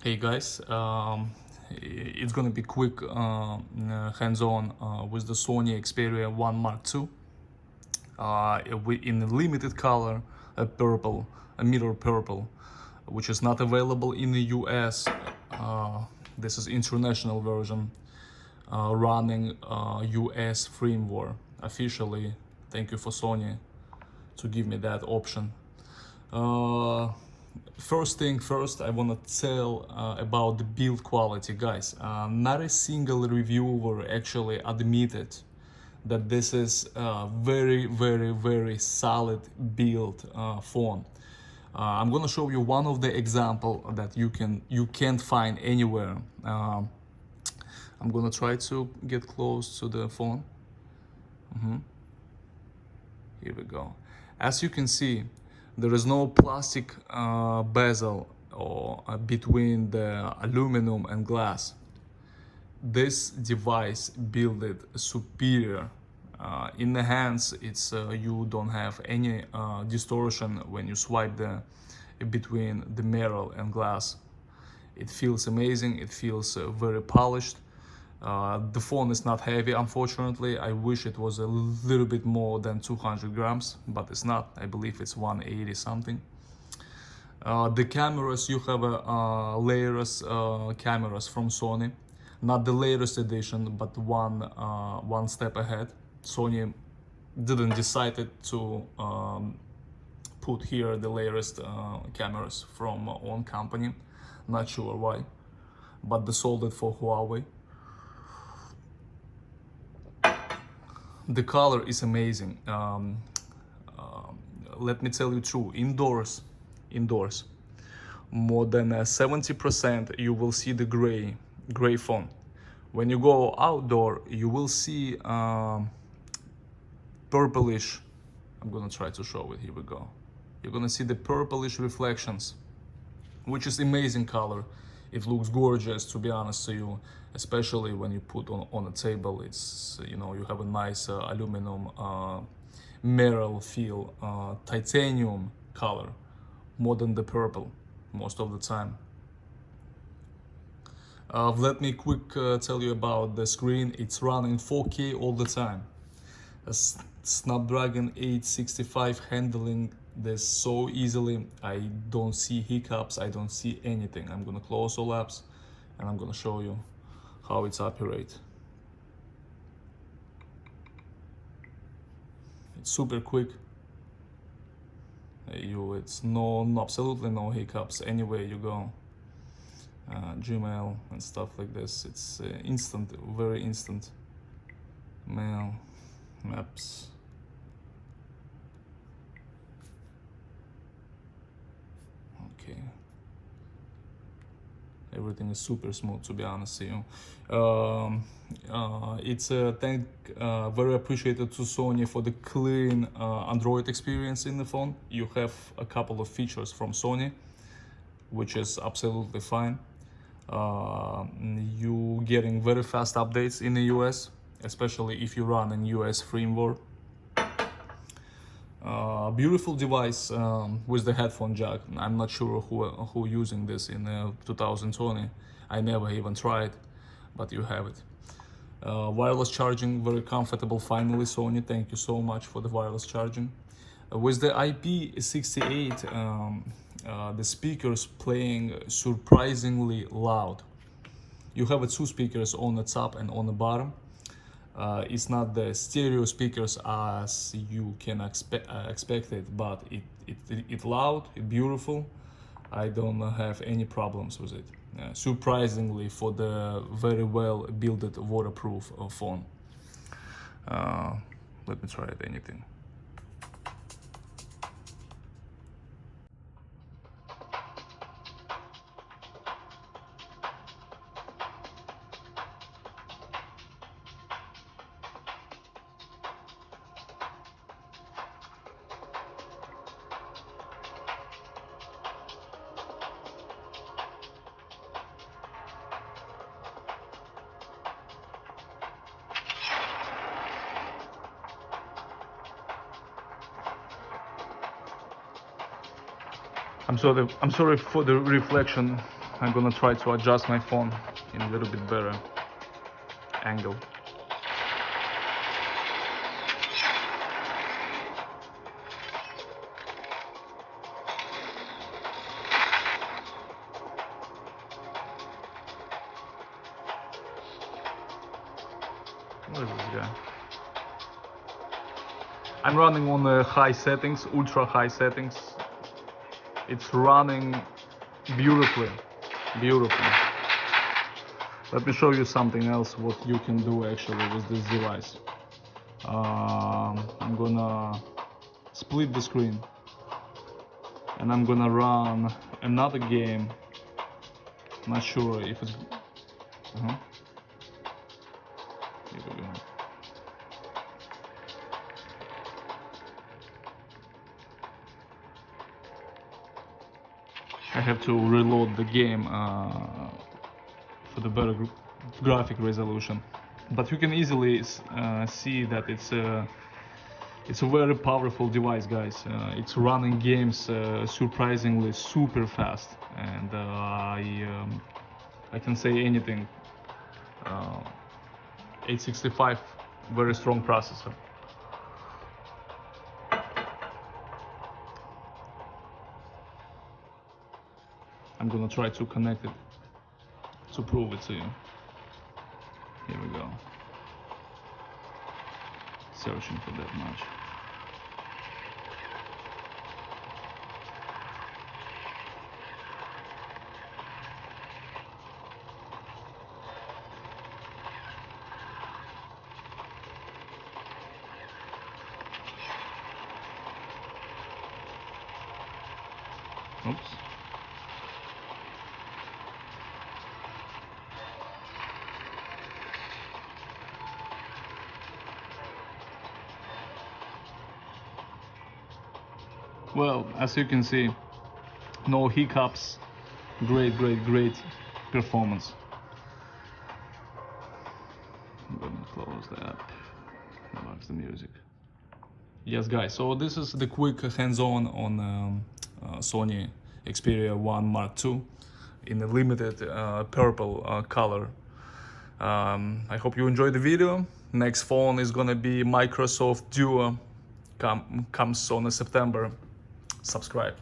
Hey guys, it's gonna be quick hands-on with the Sony Xperia 1 Mark II in a limited color, a mirror purple, which is not available in the US. This is international version running US firmware officially. Thank you for Sony to give me that option. First thing first, I want to tell about the build quality, guys. Not a single reviewer actually admitted that this is a very solid build phone. I'm gonna show you one of the example that you can't find anywhere. I'm gonna try to get close to the phone. Here we go. As you can see, there is no plastic bezel or between the aluminum and glass. This device built superior. In the hands, it's you don't have any distortion when you swipe between the metal and glass. It feels amazing. It feels very polished. The phone is not heavy, unfortunately. I wish it was a little bit more than 200 grams, but it's not. I believe it's 180 something. The cameras, you have layers cameras from Sony, not the latest edition, but one step ahead. Sony didn't decide to put here the latest cameras from own company. Not sure why, but they sold it for Huawei. The color is amazing. Let me tell you true. Indoors, more than 70% you will see the gray phone. When you go outdoor, you will see purplish. I'm gonna try to show it. Here we go. You're gonna see the purplish reflections, which is amazing color. It looks gorgeous, to be honest to you, especially when you put on a table. It's, you know, you have a nice aluminum metal feel, titanium color, more than the purple most of the time. Let me quick tell you about the screen. It's running 4K all the time. A Snapdragon 865 handling this so easily. I don't see hiccups, I don't see anything. I'm gonna close all apps and I'm gonna show you how it's operate. It's super quick. It's absolutely no hiccups anywhere you go. Gmail and stuff like this. It's instant, very instant. Mail, maps. Okay. Everything is super smooth, to be honest with you. It's very appreciated to Sony for the clean Android experience in the phone. You have a couple of features from Sony, which is absolutely fine. You getting very fast updates in the US, especially if you run in US firmware. Beautiful device with the headphone jack. I'm not sure who using this in 2020. I never even tried, but you have it. Wireless charging, very comfortable. Finally, Sony, thank you so much for the wireless charging. With the IP68, the speakers playing surprisingly loud. You have two speakers on the top and on the bottom. It's not the stereo speakers as you can expect it, but it's loud, it's beautiful. I don't have any problems with it. Surprisingly, for the very well built waterproof phone. Let me try it. Anything. I'm sorry for the reflection. I'm gonna try to adjust my phone in a little bit better angle. Where is this guy? I'm running on the high settings, ultra high settings. It's running beautifully, beautifully. Let me show you something else what you can do actually with this device. I'm gonna split the screen and I'm gonna run another game. Not sure if it's here we go. I have to reload the game for the better graphic resolution, but you can easily see that it's a very powerful device, guys. It's running games surprisingly super fast, and I can say anything. 865, very strong processor. I'm gonna try to connect it to prove it to you. Here we go. Searching for that much. Oops. Well, as you can see, no hiccups, great performance. I'm gonna close that, relax the music. Yes guys, so this is the quick hands-on on Sony Xperia 1 Mark II in a limited purple color. I hope you enjoyed the video. Next phone is gonna be Microsoft Duo, comes on in September. Subscribe.